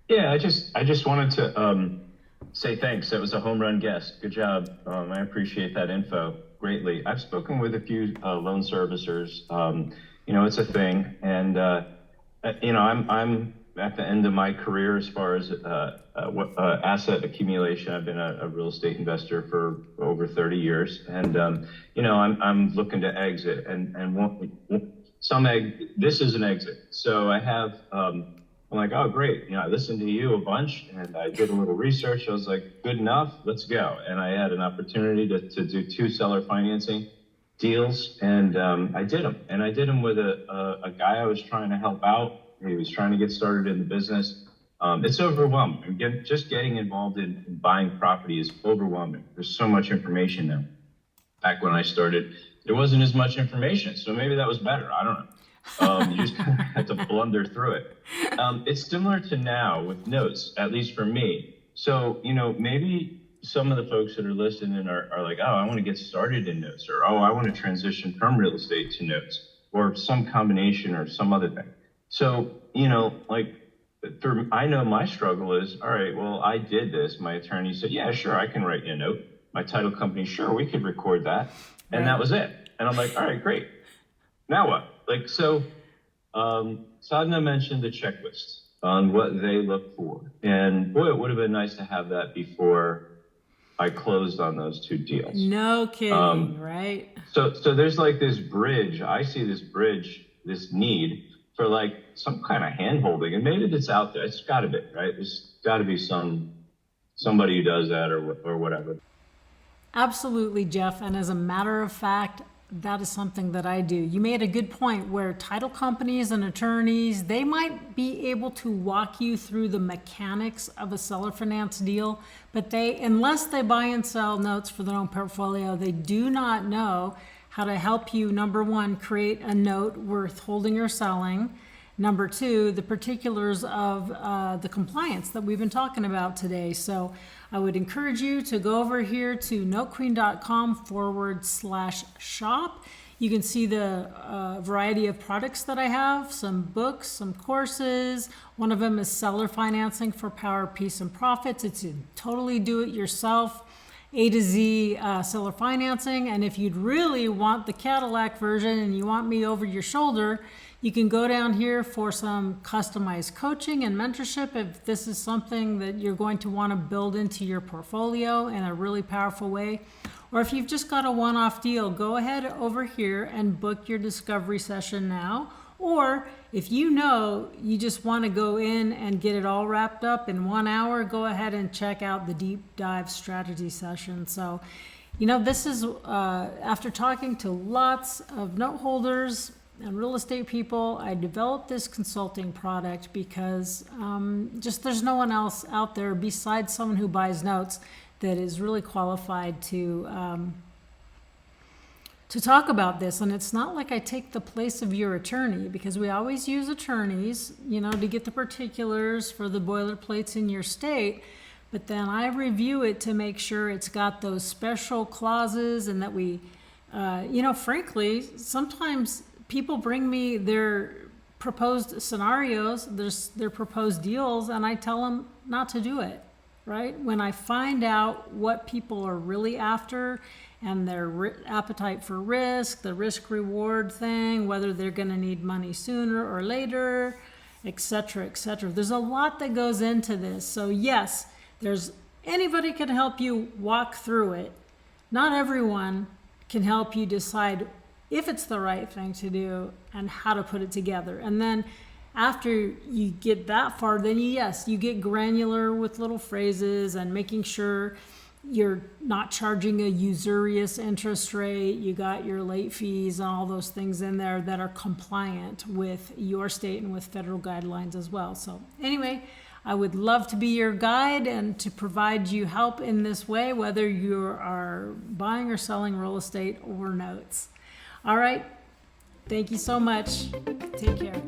Yeah, I just wanted to say thanks. That was a home run guest. Good job. I appreciate that info greatly. I've spoken with a few loan servicers. It's a thing, and I'm at the end of my career as far as asset accumulation. I've been a real estate investor for over 30 years, and I'm looking to exit, and this is an exit. So I have. I'm like, oh, great. I listened to you a bunch and I did a little research. I was like, good enough, let's go. And I had an opportunity to do two seller financing deals, and I did them. And I did them with a guy I was trying to help out. He was trying to get started in the business. It's overwhelming. Just getting involved in buying property is overwhelming. There's so much information now. Back when I started, there wasn't as much information. So maybe that was better. I don't know. You just kind of have to blunder through it. It's similar to now with notes, at least for me. So, maybe some of the folks that are listening are like, oh, I want to get started in notes, or, oh, I want to transition from real estate to notes, or some combination or some other thing. So, like, I know my struggle is, all right, well, I did this. My attorney said, yeah, sure, I can write you a note. My title company, sure, we could record that. And that was it. And I'm like, all right, great. Now what? Sadhna mentioned the checklist on what they look for. And boy, it would have been nice to have that before I closed on those two deals. No kidding, right? So there's like this bridge. I see this bridge, this need for like some kind of hand holding. And maybe it's out there. It's got to be, right? There's got to be somebody who does that or whatever. Absolutely, Jeff. And as a matter of fact, that is something that I do. You made a good point where title companies and attorneys, they might be able to walk you through the mechanics of a seller finance deal, but unless they buy and sell notes for their own portfolio, they do not know how to help you, number one, create a note worth holding or selling. Number two, the particulars of the compliance that we've been talking about today. So I would encourage you to go over here to notequeen.com/shop. You can see the variety of products that I have, some books, some courses. One of them is Seller Financing for Power, Peace, and Profits. It's a totally do-it-yourself A to Z seller financing. And if you'd really want the Cadillac version and you want me over your shoulder, you can go down here for some customized coaching and mentorship if this is something that you're going to want to build into your portfolio in a really powerful way. Or if you've just got a one-off deal, go ahead over here and book your discovery session now. Or if you just want to go in and get it all wrapped up in 1 hour, go ahead and check out the deep dive strategy session. So, this is after talking to lots of note holders and real estate people, I developed this consulting product because there's no one else out there besides someone who buys notes that is really qualified to talk about this. And it's not like I take the place of your attorney, because we always use attorneys, to get the particulars for the boilerplates in your state. But then I review it to make sure it's got those special clauses, and that we, frankly, sometimes people bring me their proposed scenarios, their proposed deals, and I tell them not to do it, right? When I find out what people are really after and their appetite for risk, the risk reward thing, whether they're going to need money sooner or later, et cetera, et cetera. There's a lot that goes into this. So yes, anybody can help you walk through it. Not everyone can help you decide if it's the right thing to do and how to put it together. And then after you get that far, then you get granular with little phrases and making sure you're not charging a usurious interest rate. You got your late fees and all those things in there that are compliant with your state and with federal guidelines as well. So anyway, I would love to be your guide and to provide you help in this way, whether you are buying or selling real estate or notes. All right. Thank you so much. Take care.